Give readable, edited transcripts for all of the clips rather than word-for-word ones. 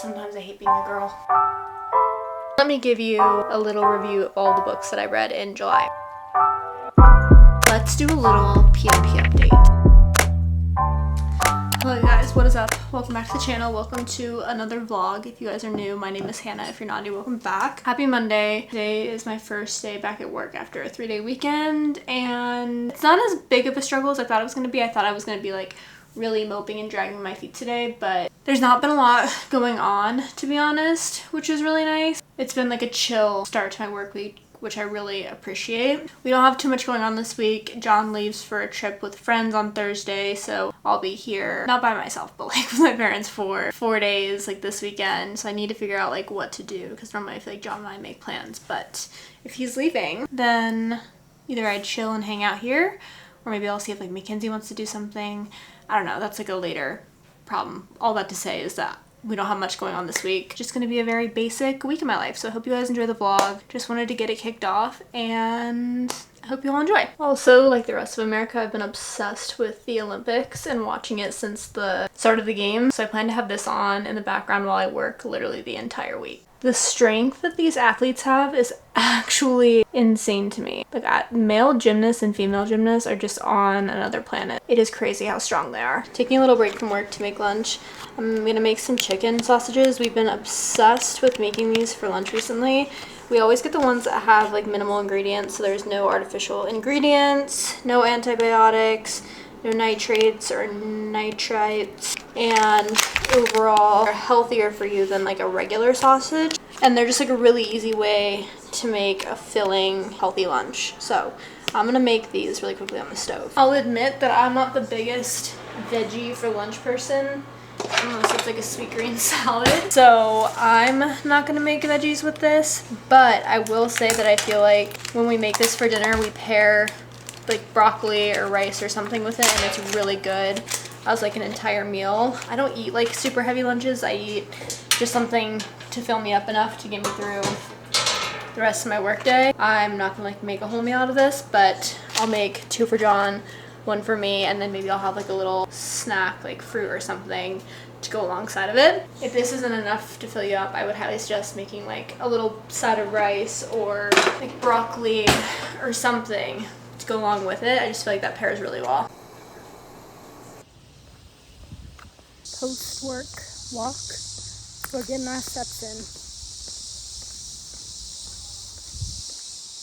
Sometimes I hate being a girl. Let me give you a little review of all the books that I read in July. Let's do a little PMP update. Hello guys, what is up? Welcome back to the channel. Welcome to another vlog. If you guys are new, my name is Hannah. If you're not new, welcome back. Happy Monday. Today is my first day back at work after a 3-day weekend, and it's not as big of a struggle as I thought it was going to be. I thought I was going to be like really moping and dragging my feet today, but there's not been a lot going on, to be honest, which is really nice. It's been like a chill start to my work week, which I really appreciate. We don't have too much going on this week. John leaves for a trip with friends on Thursday, so I'll be here, not by myself, but like with my parents for 4 days like this weekend. So I need to figure out like what to do, because normally I feel like John and I make plans, but if he's leaving, then either I chill and hang out here, or maybe I'll see if like Mackenzie wants to do something. I don't know, that's like a later problem. All that to say is that we don't have much going on this week. Just gonna be a very basic week in my life. So I hope you guys enjoy the vlog. Just wanted to get it kicked off, and I hope you all enjoy. Also, like the rest of America, I've been obsessed with the Olympics and watching it since the start of the games. So I plan to have this on in the background while I work literally the entire week. The strength that these athletes have is actually insane to me. Like male gymnasts and female gymnasts are just on another planet. It is crazy how strong they are. Taking a little break from work to make lunch. I'm gonna make some chicken sausages. We've been obsessed with making these for lunch recently. We always get the ones that have like minimal ingredients, so there's no artificial ingredients, no antibiotics, no nitrates or nitrites, and overall are healthier for you than like a regular sausage. And they're just like a really easy way to make a filling, healthy lunch. So I'm gonna make these really quickly on the stove. I'll admit that I'm not the biggest veggie for lunch person, unless it's like a sweet green salad. So I'm not gonna make veggies with this, but I will say that I feel like when we make this for dinner, we pair like broccoli or rice or something with it, and it's really good as like an entire meal. I don't eat like super heavy lunches. I eat just something to fill me up enough to get me through the rest of my work day. I'm not gonna like make a whole meal out of this, but I'll make 2 for John, 1 for me, and then maybe I'll have like a little snack like fruit or something to go alongside of it. If this isn't enough to fill you up, I would highly suggest making like a little side of rice or like broccoli or something to go along with it. I just feel like that pairs really well. Post-work walk. We're getting our steps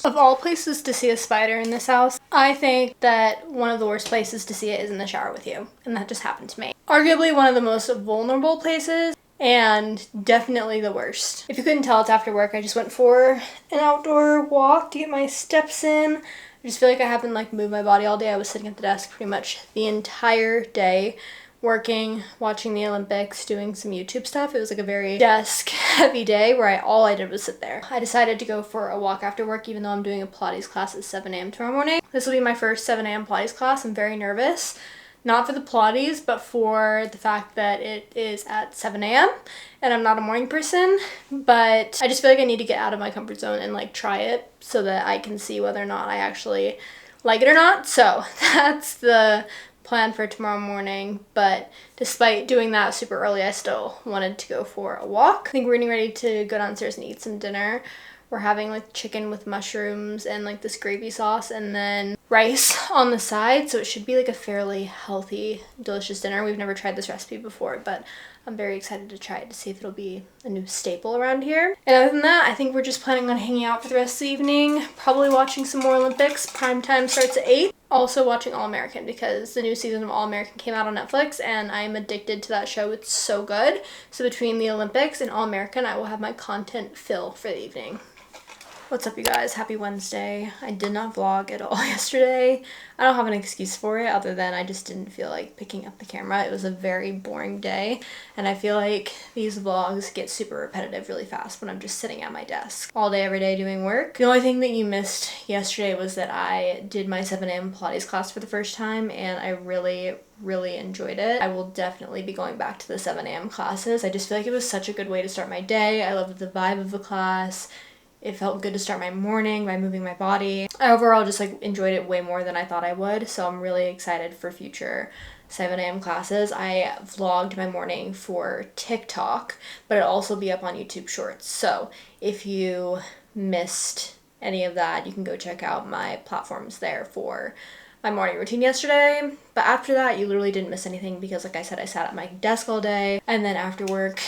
in. Of all places to see a spider in this house, I think that one of the worst places to see it is in the shower with you, and that just happened to me. Arguably one of the most vulnerable places, and definitely the worst. If you couldn't tell, it's after work. I just went for an outdoor walk to get my steps in. I just feel like I haven't like moved my body all day. I was sitting at the desk pretty much the entire day, working, watching the Olympics, doing some YouTube stuff. It was like a very desk heavy day where all I did was sit there. I decided to go for a walk after work, even though I'm doing a Pilates class at 7 a.m. tomorrow morning. This will be my first 7 a.m. Pilates class. I'm very nervous. Not for the Pilates, but for the fact that it is at 7 a.m. and I'm not a morning person, but I just feel like I need to get out of my comfort zone and like try it so that I can see whether or not I actually like it or not. So that's the plan for tomorrow morning, but despite doing that super early, I still wanted to go for a walk. I think we're getting ready to go downstairs and eat some dinner. We're having like chicken with mushrooms and like this gravy sauce and then rice on the side, so it should be like a fairly healthy, delicious dinner. We've never tried this recipe before, but I'm very excited to try it to see if it'll be a new staple around here. And other than that, I think we're just planning on hanging out for the rest of the evening, probably watching some more Olympics. Prime time starts at 8. Also watching All-American, because the new season of All-American came out on Netflix and I'm addicted to that show. It's so good. So between the Olympics and All-American, I will have my content fill for the evening. What's up, you guys? Happy Wednesday. I did not vlog at all yesterday. I don't have an excuse for it other than I just didn't feel like picking up the camera. It was a very boring day, and I feel like these vlogs get super repetitive really fast when I'm just sitting at my desk all day, every day doing work. The only thing that you missed yesterday was that I did my 7 a.m. Pilates class for the first time, and I really enjoyed it. I will definitely be going back to the 7 a.m. classes. I just feel like it was such a good way to start my day. I loved the vibe of the class. It felt good to start my morning by moving my body. I overall just like enjoyed it way more than I thought I would, so I'm really excited for future 7 a.m. classes, I vlogged my morning for TikTok, but it'll also be up on YouTube Shorts. So if you missed any of that, you can go check out my platforms there for my morning routine yesterday. But after that, you literally didn't miss anything because, like I said, I sat at my desk all day, and then after work,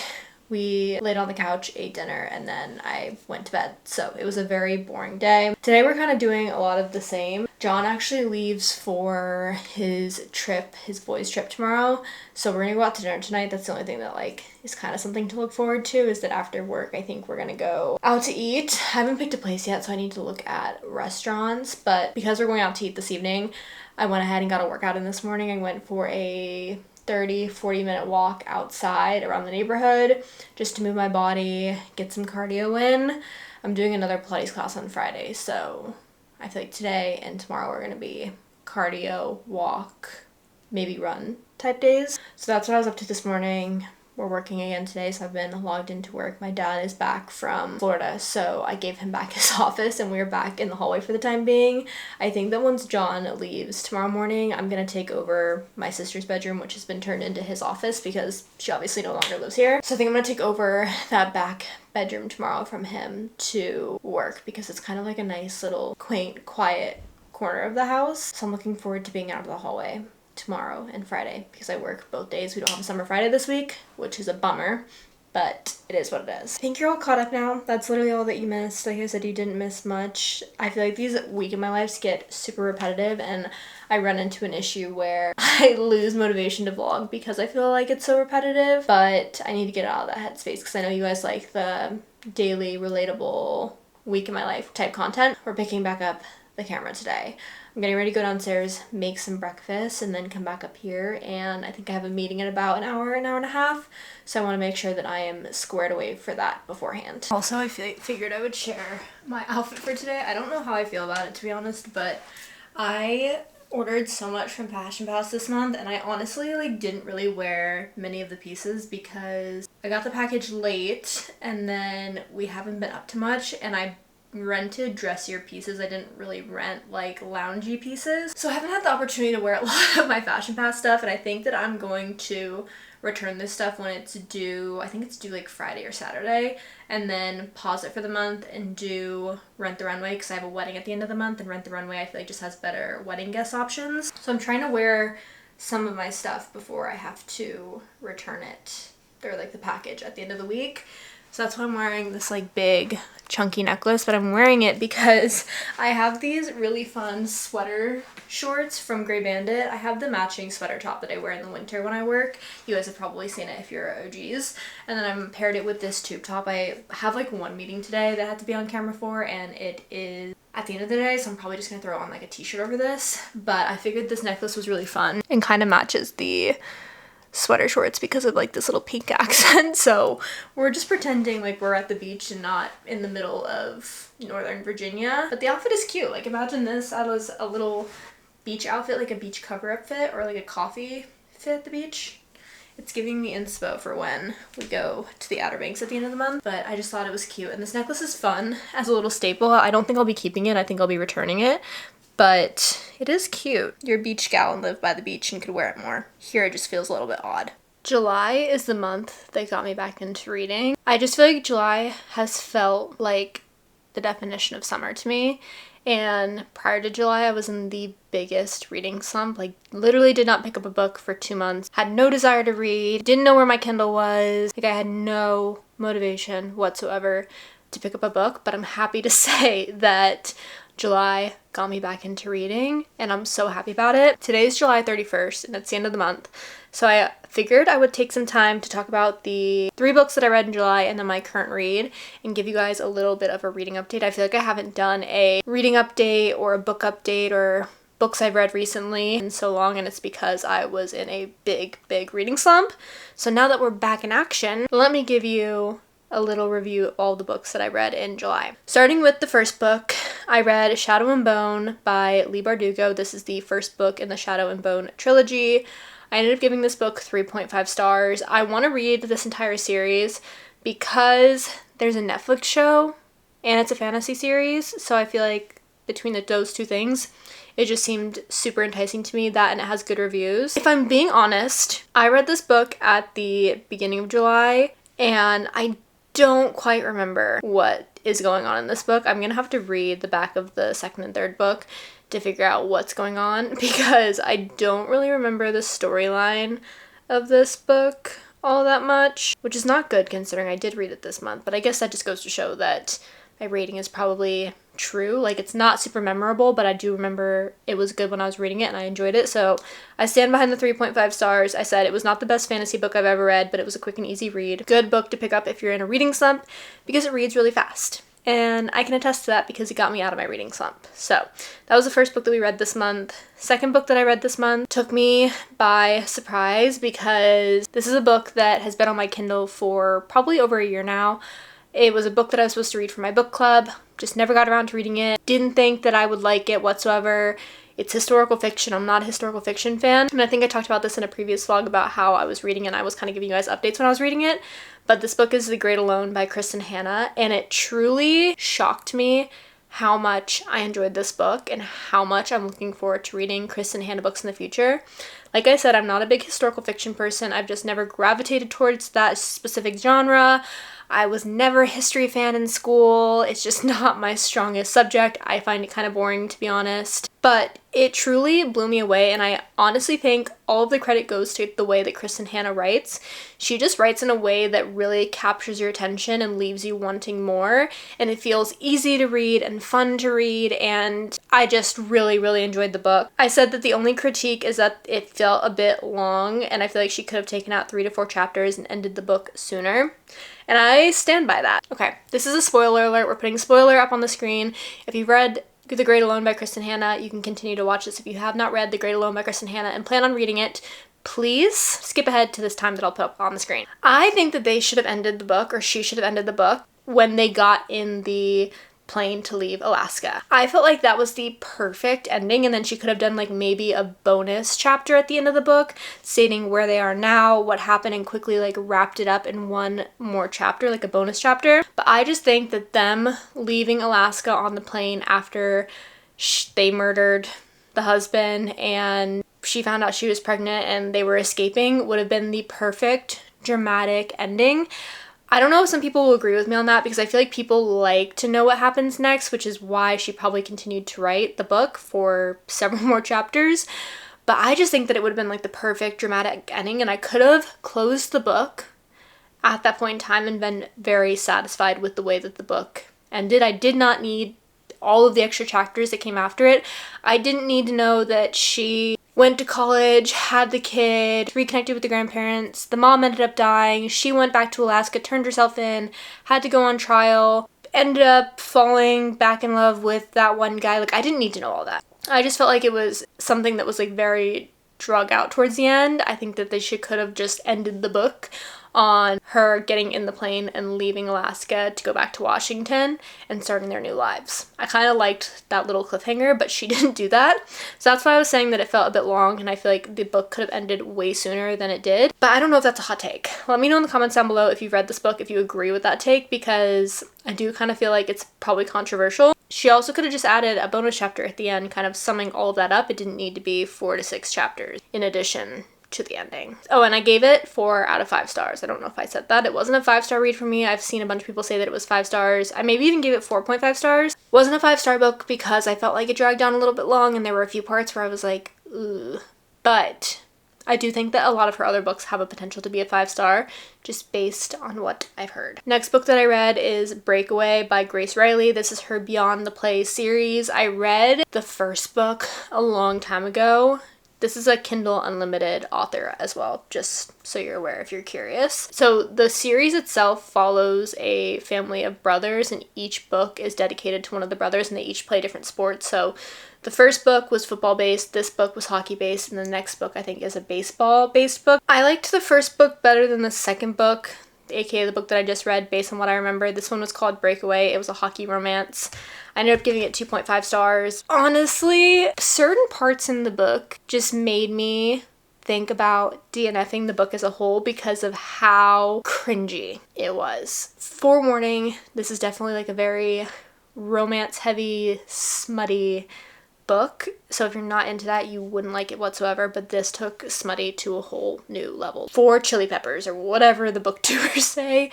we laid on the couch, ate dinner, and then I went to bed. So it was a very boring day. Today we're kind of doing a lot of the same. John actually leaves for his trip, his boys' trip tomorrow. So we're gonna go out to dinner tonight. That's the only thing that like is kind of something to look forward to, is that after work, I think we're gonna go out to eat. I haven't picked a place yet, so I need to look at restaurants. But because we're going out to eat this evening, I went ahead and got a workout in this morning. I went for a 30-40 minute walk outside around the neighborhood just to move my body, get some cardio in. I'm doing another Pilates class on Friday, so I feel like today and tomorrow are going to be cardio, walk, maybe run type days. So that's what I was up to this morning. We're working again today, so I've been logged into work. My dad is back from Florida, so I gave him back his office and we were back in the hallway for the time being. I think that once John leaves tomorrow morning, I'm gonna take over my sister's bedroom, which has been turned into his office because she obviously no longer lives here. So I think I'm gonna take over that back bedroom tomorrow from him to work because it's kind of like a nice little quaint, quiet corner of the house. So I'm looking forward to being out of the hallway tomorrow and Friday because I work both days. We don't have a summer Friday this week, which is a bummer, but it is what it is. I think you're all caught up now. That's literally all that you missed. Like I said, you didn't miss much. I feel like these week in my lives get super repetitive and I run into an issue where I lose motivation to vlog because I feel like it's so repetitive, but I need to get out of that headspace because I know you guys like the daily relatable week in my life type content. We're picking back up the camera today. I'm getting ready to go downstairs, make some breakfast, and then come back up here, and I think I have a meeting in about an hour and a half, so I want to make sure that I am squared away for that beforehand. Also, I figured I would share my outfit for today. I don't know how I feel about it, to be honest, but I ordered so much from Fashion Pass this month, and I honestly like didn't really wear many of the pieces because I got the package late, and then we haven't been up to much, and I rented dressier pieces. I didn't really rent like loungy pieces, so I haven't had the opportunity to wear a lot of my Fashion Pass stuff, and I think that I'm going to return this stuff when it's due. I think it's due like Friday or Saturday, and then pause it for the month and do Rent the Runway because I have a wedding at the end of the month, and Rent the Runway I feel like just has better wedding guest options. So I'm trying to wear some of my stuff before I have to return it, or like the package at the end of the week. So that's why I'm wearing this like big chunky necklace, but I'm wearing it because I have these really fun sweater shorts from Grey Bandit. I have the matching sweater top that I wear in the winter when I work. You guys have probably seen it if you're OGs. And then I paired it with this tube top. I have like one meeting today that I had to be on camera for, and it is at the end of the day, so I'm probably just gonna throw on like a t-shirt over this. But I figured this necklace was really fun and kind of matches the sweater shorts because of like this little pink accent. So we're just pretending like we're at the beach and not in the middle of Northern Virginia. But the outfit is cute. Like imagine this as a little beach outfit, like a beach cover-up fit or like a coffee fit at the beach. It's giving me inspo for when we go to the Outer Banks at the end of the month, but I just thought it was cute. And this necklace is fun as a little staple. I don't think I'll be keeping it. I think I'll be returning it. But it is cute. You're a beach gal and live by the beach and could wear it more. Here it just feels a little bit odd. July is the month that got me back into reading. I just feel like July has felt like the definition of summer to me. And prior to July, I was in the biggest reading slump. Like literally did not pick up a book for 2 months. Had no desire to read. Didn't know where my Kindle was. Like I had no motivation whatsoever to pick up a book. But I'm happy to say that July got me back into reading, and I'm so happy about it. Today's July 31st, and it's the end of the month. So I figured I would take some time to talk about the 3 books that I read in July and then my current read, and give you guys a little bit of a reading update. I feel like I haven't done a reading update or a book update or books I've read recently in so long, and it's because I was in a big reading slump. So now that we're back in action, let me give you a little review of all the books that I read in July. Starting with the first book, I read Shadow and Bone by Leigh Bardugo. This is the first book in the Shadow and Bone trilogy. I ended up giving this book 3.5 stars. I want to read this entire series because there's a Netflix show and it's a fantasy series, so I feel like between those two things, It just seemed super enticing to me, that and it has good reviews. If I'm being honest, I read this book at the beginning of July and I don't quite remember what is going on in this book. I'm gonna have to read the back of the second and third book to figure out what's going on because I don't really remember the storyline of this book all that much, which is not good considering I did read it this month, but I guess that just goes to show that my rating is probably true. Like, it's not super memorable, but I do remember it was good when I was reading it and I enjoyed it, so I stand behind the 3.5 stars. I said it was not the best fantasy book I've ever read, but it was a quick and easy read. Good book to pick up if you're in a reading slump because it reads really fast. And I can attest to that because it got me out of my reading slump. So that was the first book that we read this month. Second book that I read this month took me by surprise because this is a book that has been on my Kindle for probably over a year now. It was a book that I was supposed to read for my book club, just never got around to reading it. Didn't think that I would like it whatsoever. It's historical fiction. I'm not a historical fiction fan. And I think I talked about this in a previous vlog about how I was reading it and I was kind of giving you guys updates when I was reading it. But this book is The Great Alone by Kristen Hanna, and it truly shocked me how much I enjoyed this book and how much I'm looking forward to reading Kristen Hanna books in the future. Like I said, I'm not a big historical fiction person. I've just never gravitated towards that specific genre. I was never a history fan in school. It's just not my strongest subject. I find it kind of boring, to be honest. But it truly blew me away, and I honestly think all of the credit goes to the way that Kristen Hanna writes. She just writes in a way that really captures your attention and leaves you wanting more, and it feels easy to read and fun to read, and I just really, really enjoyed the book. I said that the only critique is that it felt a bit long, and I feel like she could have taken out 3 to 4 chapters and ended the book sooner. And I stand by that. Okay, this is a spoiler alert. We're putting a spoiler up on the screen. If you've read The Great Alone by Kristen Hanna, you can continue to watch this. If you have not read The Great Alone by Kristen Hanna and plan on reading it, please skip ahead to this time that I'll put up on the screen. I think that they should have ended the book, or she should have ended the book, when they got in the plane to leave Alaska. I felt like that was the perfect ending, and then she could have done like maybe a bonus chapter at the end of the book stating where they are now, what happened, and quickly like wrapped it up in one more chapter, like a bonus chapter. But I just think that them leaving Alaska on the plane after they murdered the husband and she found out she was pregnant and they were escaping would have been the perfect dramatic ending. I don't know if some people will agree with me on that because I feel like people like to know what happens next, which is why she probably continued to write the book for several more chapters. But I just think that it would have been like the perfect dramatic ending, and I could have closed the book at that point in time and been very satisfied with the way that the book ended. I did not need all of the extra chapters that came after it. I didn't need to know that she went to college, had the kid, reconnected with the grandparents, the mom ended up dying, she went back to Alaska, turned herself in, had to go on trial, ended up falling back in love with that one guy. Like, I didn't need to know all that. I just felt like it was something that was like very drug out towards the end. I think that they could have just ended the book on her getting in the plane and leaving Alaska to go back to Washington and starting their new lives. I kind of liked that little cliffhanger, but she didn't do that. So that's why I was saying that it felt a bit long, and I feel like the book could have ended way sooner than it did. But I don't know if that's a hot take. Let me know in the comments down below if you've read this book, if you agree with that take, because I do kind of feel like it's probably controversial. She also could have just added a bonus chapter at the end, kind of summing all of that up. It didn't need to be 4 to 6 chapters in addition to the ending. Oh, and I gave it 4 out of 5 stars. I don't know if I said that. It wasn't a 5-star read for me. I've seen a bunch of people say that it was 5 stars. I maybe even gave it 4.5 stars. It wasn't a 5-star book because I felt like it dragged on a little bit long and there were a few parts where I was like, ugh. But I do think that a lot of her other books have a potential to be a 5-star, just based on what I've heard. Next book that I read is Breakaway by Grace Riley. This is her Beyond the Play series. I read the first book a long time ago. This is a Kindle Unlimited author as well, just so you're aware if you're curious. So the series itself follows a family of brothers, and each book is dedicated to one of the brothers, and they each play different sports. So the first book was football-based, this book was hockey-based, and the next book I think is a baseball-based book. I liked the first book better than the second book, aka the book that I just read based on what I remember. This one was called Breakaway. It was a hockey romance. I ended up giving it 2.5 stars. Honestly, certain parts in the book just made me think about DNFing the book as a whole because of how cringy it was. Forewarning, this is definitely like a very romance-heavy, smutty book, so if you're not into that, you wouldn't like it whatsoever, but this took smutty to a whole new level. For Chili Peppers, or whatever the booktubers say,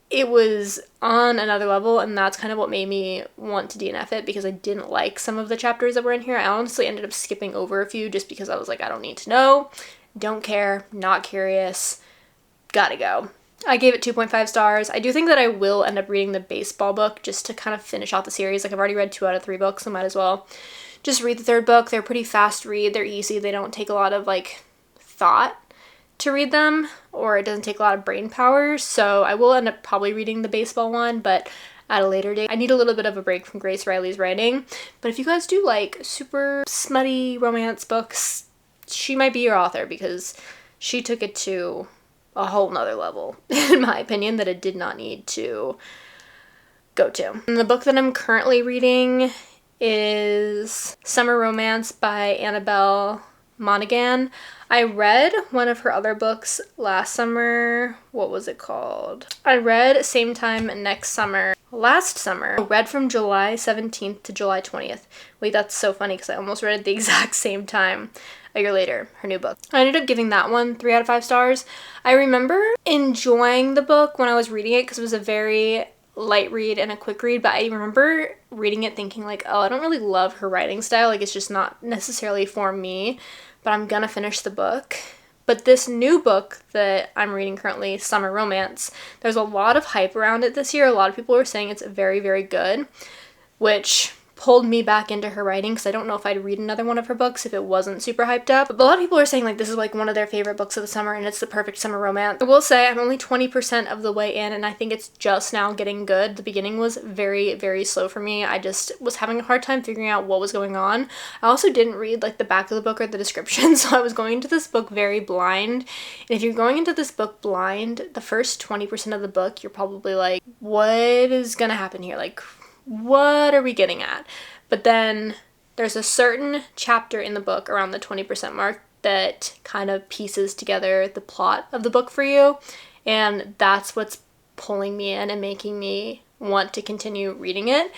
it was on another level, and that's kind of what made me want to DNF it, because I didn't like some of the chapters that were in here. I honestly ended up skipping over a few just because I was like, I don't need to know, don't care, not curious, gotta go. I gave it 2.5 stars. I do think that I will end up reading the baseball book just to kind of finish out the series. Like, I've already read 2 out of 3 books, so might as well just read the 3rd book. They're pretty fast read. They're easy. They don't take a lot of, like, thought to read them, or it doesn't take a lot of brain power. So I will end up probably reading the baseball one, but at a later date. I need a little bit of a break from Grace Riley's writing. But if you guys do like super smutty romance books, she might be your author, because she took it to a whole nother level, in my opinion, that it did not need to go to. And the book that I'm currently reading is Summer Romance by Annabelle Monaghan. I read one of her other books last summer. What was it called? I read Same Time Next Summer last summer. I read from July 17th to July 20th. Wait, that's so funny because I almost read it at the exact same time a year later, her new book. I ended up giving that one 3 out of 5 stars. I remember enjoying the book when I was reading it because it was a very light read and a quick read, but I remember reading it thinking like, oh, I don't really love her writing style, like it's just not necessarily for me, but I'm gonna finish the book. But this new book that I'm reading currently, Summer Romance, there's a lot of hype around it this year. A lot of people are saying it's very, very good, which pulled me back into her writing, because I don't know if I'd read another one of her books if it wasn't super hyped up. But a lot of people are saying like this is like one of their favorite books of the summer and it's the perfect summer romance. I will say I'm only 20% of the way in, and I think it's just now getting good. The beginning was very, very slow for me. I just was having a hard time figuring out what was going on. I also didn't read like the back of the book or the description, so I was going into this book very blind. And if you're going into this book blind, the first 20% of the book, you're probably like, what is gonna happen here? Like, what are we getting at? But then there's a certain chapter in the book around the 20% mark that kind of pieces together the plot of the book for you, and that's what's pulling me in and making me want to continue reading it.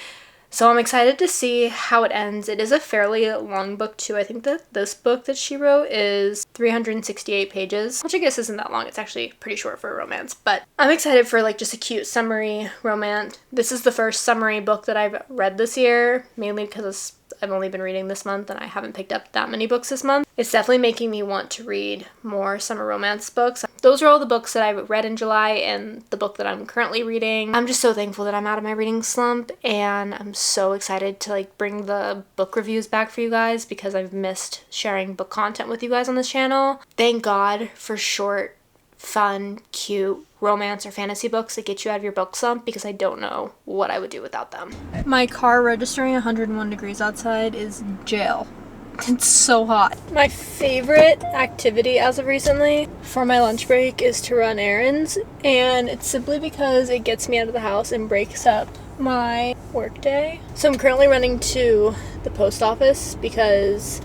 So I'm excited to see how it ends. It is a fairly long book too. I think that this book that she wrote is 368 pages, which I guess isn't that long. It's actually pretty short for a romance, but I'm excited for like just a cute summary romance. This is the first summary book that I've read this year, mainly because I've only been reading this month and I haven't picked up that many books this month. It's definitely making me want to read more summer romance books. Those are all the books that I've read in July and the book that I'm currently reading. I'm just so thankful that I'm out of my reading slump, and I'm so excited to like bring the book reviews back for you guys because I've missed sharing book content with you guys on this channel. Thank God for short, fun, cute romance or fantasy books that get you out of your book slump, because I don't know what I would do without them. My car registering 101 degrees outside is jail. It's so hot. My favorite activity as of recently for my lunch break is to run errands, and it's simply because it gets me out of the house and breaks up my work day. So I'm currently running to the post office because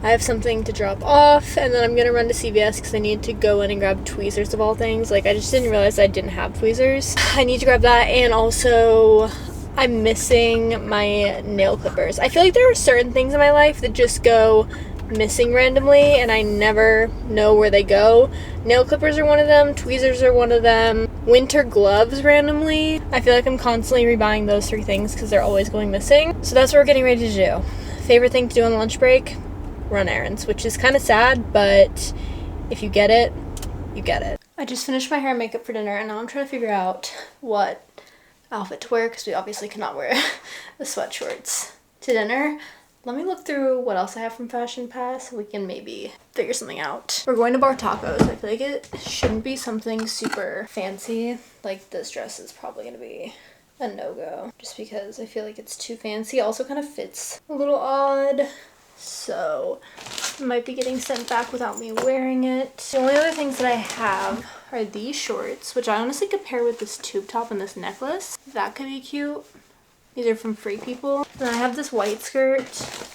I have something to drop off, and then I'm gonna run to CVS because I need to go in and grab tweezers of all things. Like, I just didn't realize I didn't have tweezers. I need to grab that, and also I'm missing my nail clippers. I feel like there are certain things in my life that just go missing randomly and I never know where they go. Nail clippers are one of them, tweezers are one of them, winter gloves randomly. I feel like I'm constantly rebuying those 3 things because they're always going missing. So that's what we're getting ready to do. Favorite thing to do on lunch break? Run errands, which is kind of sad, but if you get it, you get it. I just finished my hair and makeup for dinner, and now I'm trying to figure out what outfit to wear because we obviously cannot wear the sweatshorts to dinner. Let me look through what else I have from Fashion Pass so we can maybe figure something out. We're going to Bar Tacos. I feel like it shouldn't be something super fancy. Like, this dress is probably gonna be a no-go just because I feel like it's too fancy. It also kind of fits a little odd, so it might be getting sent back without me wearing it. The only other things that I have are these shorts, which I honestly could pair with this tube top and this necklace. That could be cute. These are from Free People. And I have this white skirt,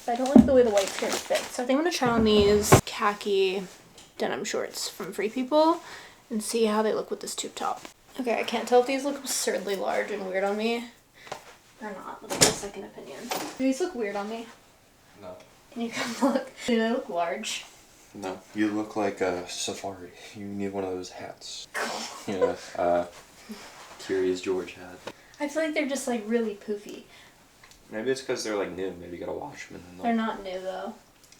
but I don't like the way the white skirt fits. So I think I'm gonna try on these khaki denim shorts from Free People and see how they look with this tube top. Okay, I can't tell if these look absurdly large and weird on me or not. Let me get a second opinion. Do these look weird on me? No. Can you come look? Do they look large? No. You look like a safari. You need one of those hats. Yeah, Curious George hat. I feel like they're just like really poofy. Maybe it's because they're like new. Maybe you gotta wash them. And they're not new though.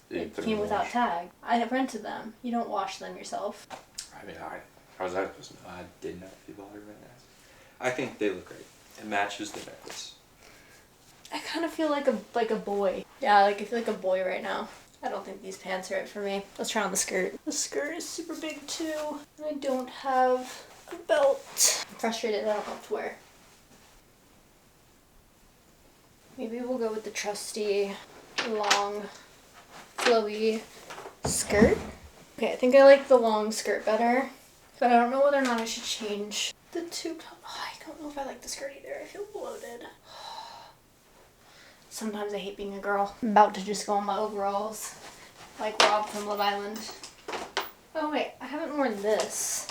They came without tag. I rented them. You don't wash them yourself. I mean, how was that supposed to know? I didn't know if you bought it right now. I think they look great. It matches the necklace. I kind of feel like a boy. Yeah, like I feel like a boy right now. I don't think these pants are it for me. Let's try on the skirt. The skirt is super big too, and I don't have a belt. I'm frustrated I don't know what to wear. Maybe we'll go with the trusty, long, flowy skirt. Okay, I think I like the long skirt better, but I don't know whether or not I should change the tube top. Oh, I don't know if I like the skirt either. I feel bloated. Sometimes I hate being a girl. I'm about to just go in my overalls, like Rob from Love Island. Oh wait, I haven't worn this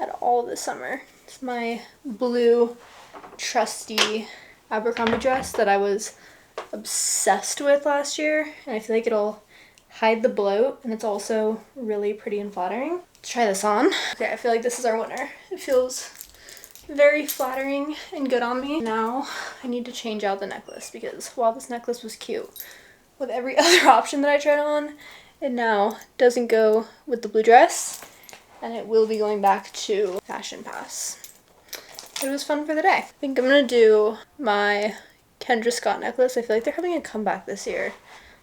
at all this summer. It's my blue, trusty Abercrombie dress that I was obsessed with last year, and I feel like it'll hide the bloat, and it's also really pretty and flattering. Let's try this on. Okay, I feel like this is our winner. It feels very flattering and good on me. Now I need to change out the necklace, because while this necklace was cute with every other option that I tried on, it now doesn't go with the blue dress, and it will be going back to Fashion Pass. It was fun for the day. I think I'm gonna do my Kendra Scott necklace. I feel like they're having a comeback this year.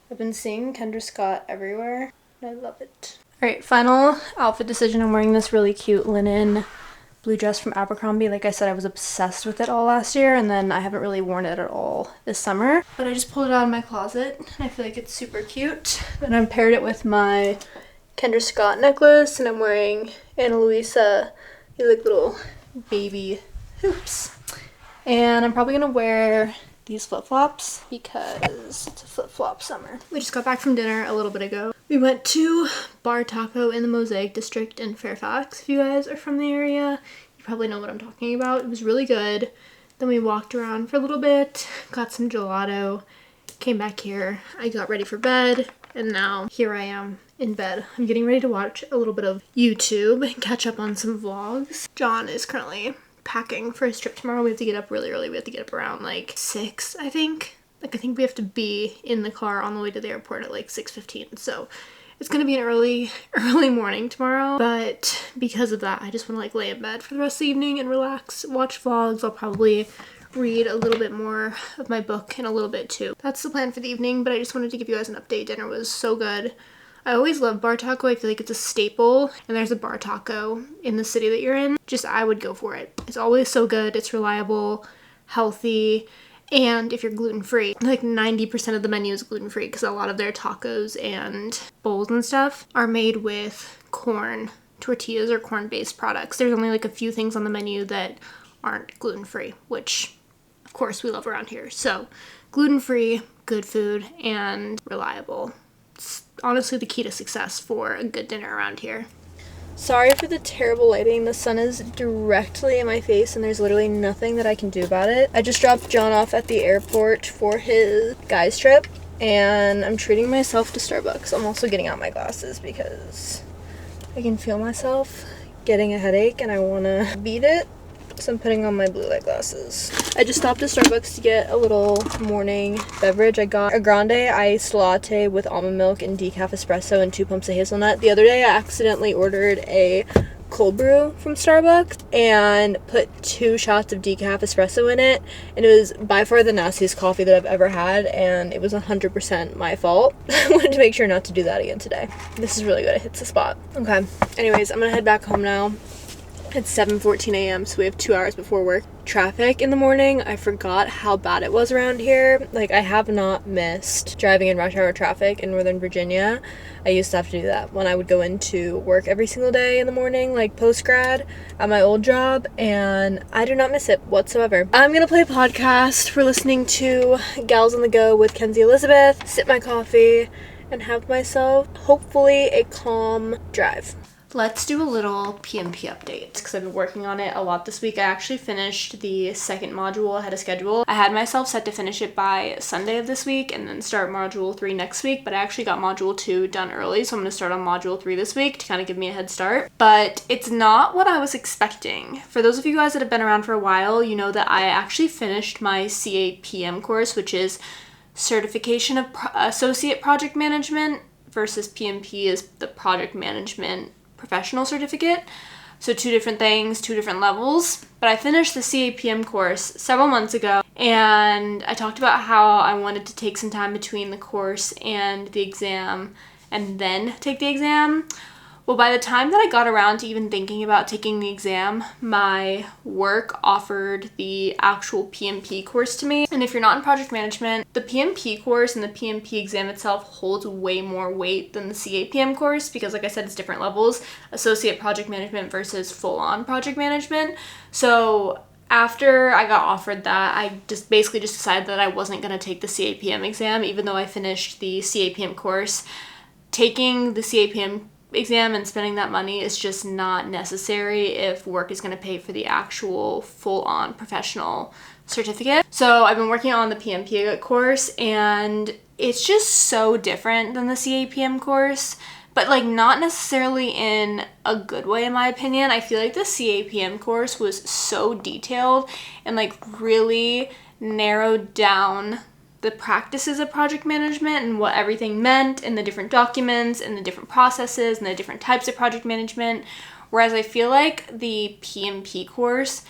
I've been seeing Kendra Scott everywhere, and I love it. All right, final outfit decision. I'm wearing this really cute linen blue dress from Abercrombie. Like I said, I was obsessed with it all last year, and then I haven't really worn it at all this summer. But I just pulled it out of my closet, and I feel like it's super cute. Then I paired it with my Kendra Scott necklace, and I'm wearing Ana Luisa, like little baby hoops. And I'm probably gonna wear these flip-flops because it's a flip-flop summer. We just got back from dinner a little bit ago. We went to Bar Taco in the Mosaic District in Fairfax. If you guys are from the area, you probably know what I'm talking about. It was really good. Then we walked around for a little bit, got some gelato, came back here. I got ready for bed, and now here I am in bed. I'm getting ready to watch a little bit of YouTube and catch up on some vlogs. John is currently packing for his trip tomorrow. We have to get up really early. We have to get up around like 6, I think. Like, I think we have to be in the car on the way to the airport at like 6:15. So it's gonna be an early morning tomorrow. But because of that, I just want to like lay in bed for the rest of the evening and relax, watch vlogs. I'll probably read a little bit more of my book in a little bit too. That's the plan for the evening, but I just wanted to give you guys an update. Dinner was so good. I always love Bar Taco. I feel like it's a staple, and there's a Bar Taco in the city that you're in. Just, I would go for it. It's always so good. It's reliable, healthy, and if you're gluten-free, like 90% of the menu is gluten-free because a lot of their tacos and bowls and stuff are made with corn tortillas or corn-based products. There's only like a few things on the menu that aren't gluten-free, which of course we love around here. So gluten-free, good food, and reliable. It's honestly the key to success for a good dinner around here. Sorry for the terrible lighting. The sun is directly in my face and there's literally nothing that I can do about it. I just dropped John off at the airport for his guys trip, and I'm treating myself to Starbucks. I'm also getting out my glasses because I can feel myself getting a headache and I want to beat it. So I'm putting on my blue light glasses. I just stopped at Starbucks to get a little morning beverage. I got a grande iced latte with almond milk and decaf espresso and 2 pumps of hazelnut. The other day I accidentally ordered a cold brew from Starbucks and put 2 shots of decaf espresso in it, and it was by far the nastiest coffee that I've ever had, and it was 100% my fault. I wanted to make sure not to do that again today. This is really good. It hits the spot. Okay, anyways, I'm gonna head back home now. It's 7:14 a.m. so we have 2 hours before work. Traffic in the morning, I forgot how bad it was around here. Like, I have not missed driving in rush hour traffic in Northern Virginia. I used to have to do that when I would go into work every single day in the morning, like post-grad at my old job, and I do not miss it whatsoever. I'm gonna play a podcast. We're listening to Gals on the Go with Kenzie Elizabeth, sip my coffee, and have myself hopefully a calm drive. Let's do a little PMP update because I've been working on it a lot this week. I actually finished the second module ahead of schedule. I had myself set to finish it by Sunday of this week and then start module 3 next week, but I actually got module 2 done early, so I'm going to start on module 3 this week to kind of give me a head start. But it's not what I was expecting. For those of you guys that have been around for a while, you know that I actually finished my CAPM course, which is Certification of Associate Project Management, versus PMP is the Project Management Professional Certificate. So 2 different things, 2 different levels. But I finished the CAPM course several months ago, and I talked about how I wanted to take some time between the course and the exam and then take the exam. Well, by the time that I got around to even thinking about taking the exam, my work offered the actual PMP course to me. And if you're not in project management, the PMP course and the PMP exam itself holds way more weight than the CAPM course because, like I said, it's different levels, associate project management versus full-on project management. So after I got offered that, I basically decided that I wasn't going to take the CAPM exam, even though I finished the CAPM course. Taking the CAPM exam and spending that money is just not necessary if work is going to pay for the actual full-on professional certificate. So I've been working on the PMP course, and it's just so different than the CAPM course, but like not necessarily in a good way in my opinion. I feel like the CAPM course was so detailed and like really narrowed down the practices of project management and what everything meant and the different documents and the different processes and the different types of project management. Whereas I feel like the PMP course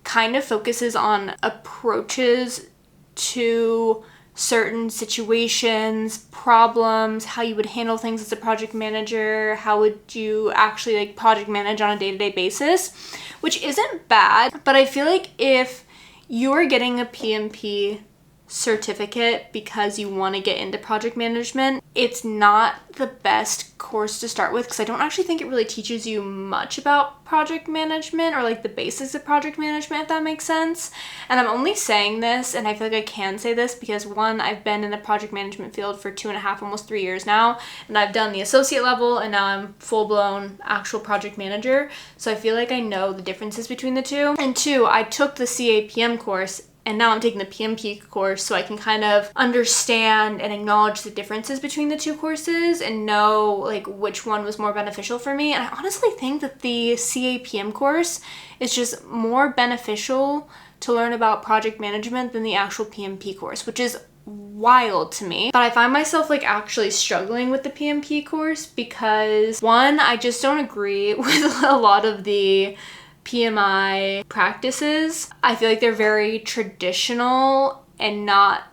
kind of focuses on approaches to certain situations, problems, how you would handle things as a project manager, how would you actually like project manage on a day-to-day basis, which isn't bad, but I feel like if you're getting a PMP certificate because you want to get into project management, it's not the best course to start with because I don't actually think it really teaches you much about project management or like the basics of project management, if that makes sense. And I'm only saying this, and I feel like I can say this because one, I've been in the project management field for 2.5, almost 3 years now, and I've done the associate level and now I'm full-blown actual project manager, so I feel like I know the differences between the two. And 2, I took the CAPM course and now I'm taking the PMP course so I can kind of understand and acknowledge the differences between the 2 courses and know like which one was more beneficial for me. And I honestly think that the CAPM course is just more beneficial to learn about project management than the actual PMP course, which is wild to me. But I find myself like actually struggling with the PMP course because 1, I just don't agree with a lot of the PMI practices. I feel like they're very traditional and not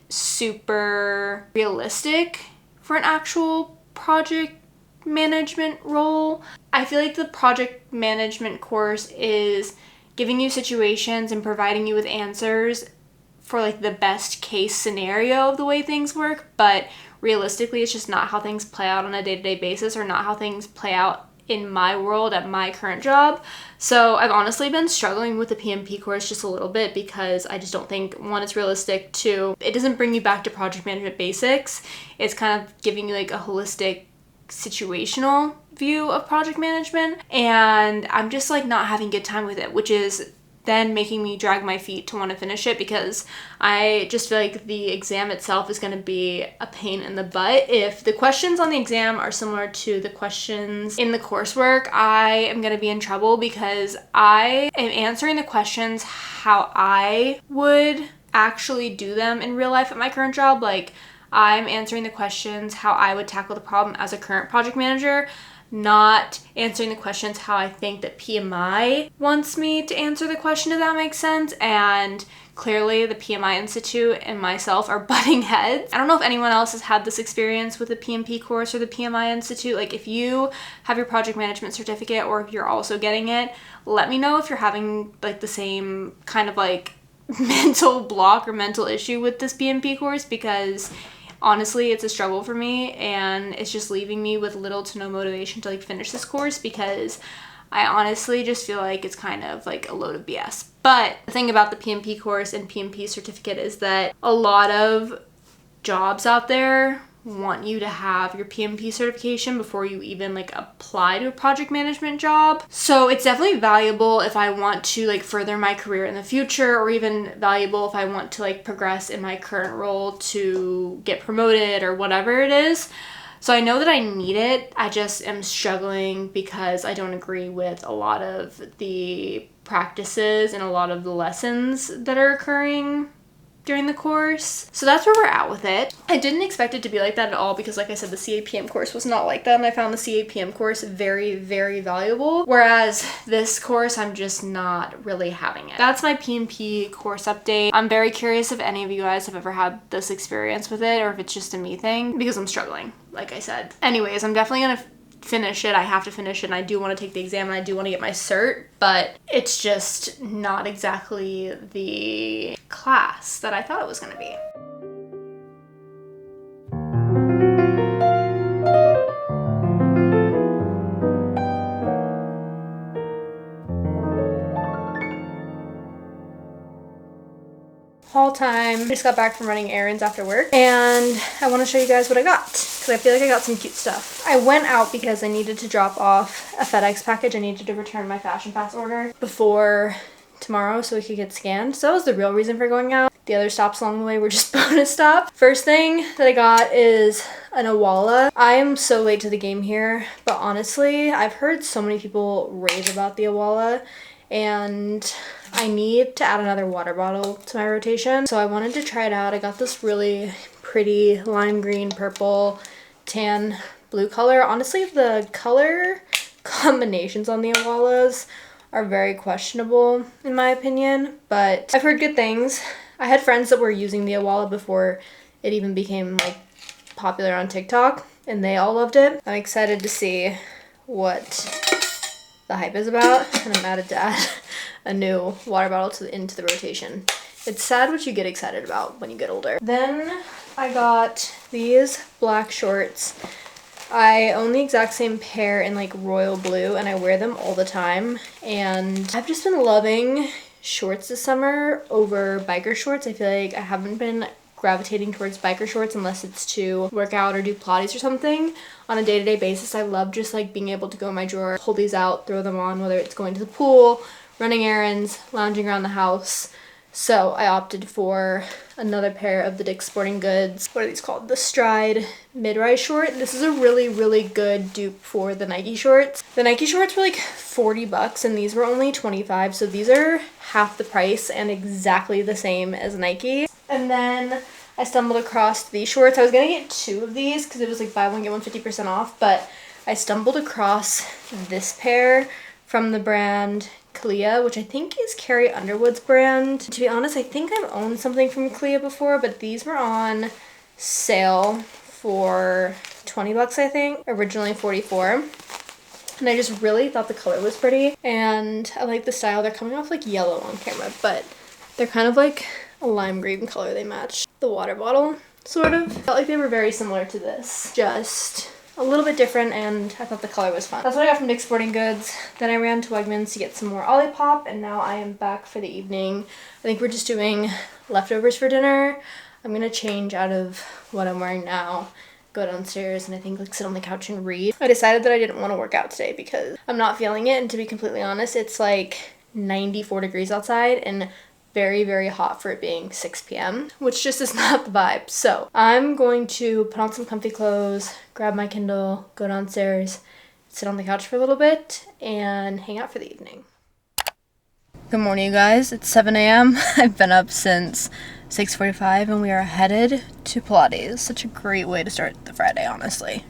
super realistic for an actual project management role. I feel like the project management course is giving you situations and providing you with answers for like the best case scenario of the way things work, but realistically it's just not how things play out on a day-to-day basis or not how things play out in my world at my current job. So I've honestly been struggling with the PMP course just a little bit because I just don't think, 1, it's realistic, 2, it doesn't bring you back to project management basics. It's kind of giving you like a holistic situational view of project management, and I'm just like not having a good time with it, which is then making me drag my feet to want to finish it because I just feel like the exam itself is going to be a pain in the butt. If the questions on the exam are similar to the questions in the coursework, I am going to be in trouble because I am answering the questions how I would actually do them in real life at my current job. Like, I'm answering the questions how I would tackle the problem as a current project manager, not answering the questions how I think that PMI wants me to answer the question, if that makes sense. And clearly the PMI Institute and myself are butting heads. I don't know if anyone else has had this experience with the PMP course or the PMI Institute. Like, if you have your project management certificate or if you're also getting it, let me know if you're having like the same kind of like mental block or mental issue with this PMP course, because honestly, it's a struggle for me and it's just leaving me with little to no motivation to like finish this course because I honestly just feel like it's kind of like a load of BS. But the thing about the PMP course and PMP certificate is that a lot of jobs out there want you to have your PMP certification before you even like apply to a project management job. So it's definitely valuable if I want to like further my career in the future, or even valuable if I want to like progress in my current role to get promoted or whatever it is. So I know that I need it. I just am struggling because I don't agree with a lot of the practices and a lot of the lessons that are occurring during the course. So that's where we're at with it. I didn't expect it to be like that at all because, like I said, the CAPM course was not like that, and I found the CAPM course very, very valuable, whereas this course I'm just not really having it. That's my PMP course update. I'm very curious if any of you guys have ever had this experience with it, or if it's just a me thing, because I'm struggling, like I said. Anyways, I'm definitely gonna finish it. I have to finish it, and I do want to take the exam, and I do want to get my cert, but it's just not exactly the class that I thought it was going to be. Haul time. I just got back from running errands after work, and I want to show you guys what I got because I feel like I got some cute stuff. I went out because I needed to drop off a FedEx package. I needed to return my Fashion Pass order before tomorrow so it could get scanned. So that was the real reason for going out. The other stops along the way were just bonus stops. First thing that I got is an Awala. I am so late to the game here, but honestly, I've heard so many people rave about the Awala, and I need to add another water bottle to my rotation. So I wanted to try it out. I got this really pretty lime green, purple, tan, blue color. Honestly, the color combinations on the Awalas are very questionable in my opinion, but I've heard good things. I had friends that were using the Awala before it even became like popular on TikTok, and they all loved it. I'm excited to see what the hype is about, and I'm added to add a new water bottle into the rotation. It's sad what you get excited about when you get older. Then I got these black shorts. I own the exact same pair in like royal blue, and I wear them all the time, and I've just been loving shorts this summer over biker shorts. I feel like I haven't been gravitating towards biker shorts unless it's to work out or do Pilates or something on a day-to-day basis. I love just like being able to go in my drawer, pull these out, throw them on, whether it's going to the pool, running errands, lounging around the house. So I opted for another pair of the Dick's Sporting Goods. What are these called? The Stride mid-rise short. This is a really, really good dupe for the Nike shorts. The Nike shorts were like 40 bucks and these were only 25. So these are half the price and exactly the same as Nike. And then I stumbled across these shorts. I was gonna get two of these because it was like buy one, get one 50% off, but I stumbled across this pair from the brand Clea, which I think is Carrie Underwood's brand. To be honest, I think I've owned something from Clea before, but these were on sale for 20 bucks, I think. Originally 44. And I just really thought the color was pretty. And I like the style. They're coming off like yellow on camera, but they're kind of like a lime green color. They match the water bottle, sort of. Felt like they were very similar to this. Just a little bit different, and I thought the color was fun. That's what I got from Dick's Sporting Goods. Then I ran to Wegmans to get some more Olipop, and now I am back for the evening. I think we're just doing leftovers for dinner. I'm gonna change out of what I'm wearing now, go downstairs, and I think like sit on the couch and read. I decided that I didn't want to work out today because I'm not feeling it, and to be completely honest, it's like 94 degrees outside and very, very hot for it being 6 p.m., which just is not the vibe. So I'm going to put on some comfy clothes, grab my Kindle, go downstairs, sit on the couch for a little bit, and hang out for the evening. Good morning, you guys. It's 7 a.m. I've been up since 6:45, and we are headed to Pilates. Such a great way to start the Friday, honestly.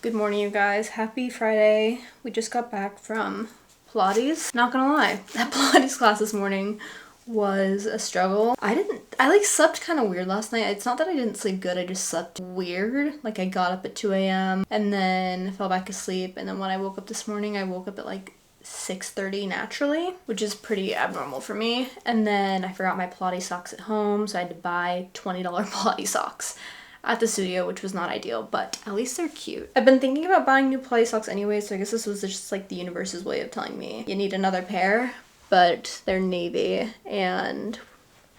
Good morning, you guys. Happy Friday. We just got back from Pilates. Not gonna lie, that Pilates class this morning was a struggle. I like slept kind of weird last night. It's not that I didn't sleep good, I just slept weird. Like I got up at 2 a.m. and then fell back asleep, and then when I woke up this morning, I woke up at like 6:30 naturally, which is pretty abnormal for me. And then I forgot my Pilates socks at home, so I had to buy $20 Pilates socks at the studio, which was not ideal, but at least they're cute. I've been thinking about buying new Pilates socks anyway, so I guess this was just like the universe's way of telling me you need another pair, but they're navy and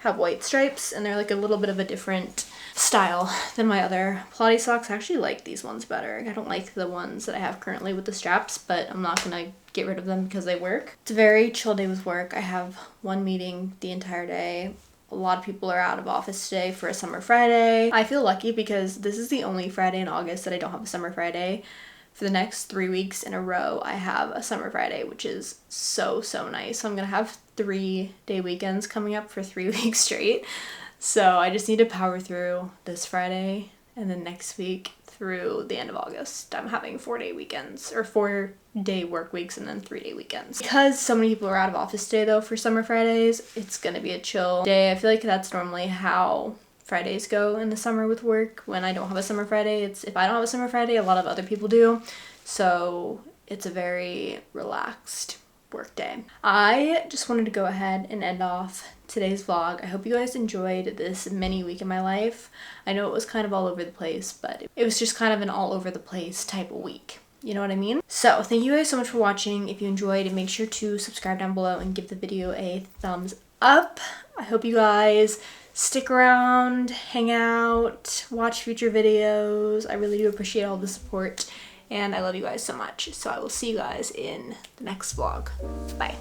have white stripes, and they're like a little bit of a different style than my other Pilates socks. I actually like these ones better. I don't like the ones that I have currently with the straps, but I'm not gonna get rid of them because they work. It's a very chill day with work. I have one meeting the entire day. A lot of people are out of office today for a summer Friday. I feel lucky because this is the only Friday in August that I don't have a summer Friday. For the next 3 weeks in a row, I have a summer Friday, which is so nice. So I'm gonna have 3-day weekends coming up for 3 weeks straight. So I just need to power through this Friday and then next week through the end of August. I'm having 4-day weekends, or 4-day work weeks and then 3-day weekends. Because so many people are out of office today though for summer Fridays, it's gonna be a chill day. I feel like that's normally how Fridays go in the summer with work. When I don't have a summer Friday, if I don't have a summer Friday, a lot of other people do. So it's a very relaxed work day. I just wanted to go ahead and end off today's vlog. I hope you guys enjoyed this mini week in my life. I know it was kind of all over the place, but it was just kind of an all over the place type of week. You know what I mean? So thank you guys so much for watching. If you enjoyed, make sure to subscribe down below and give the video a thumbs up. I hope you guys stick around, hang out, watch future videos. I really do appreciate all the support, and I love you guys so much. So I will see you guys in the next vlog. Bye.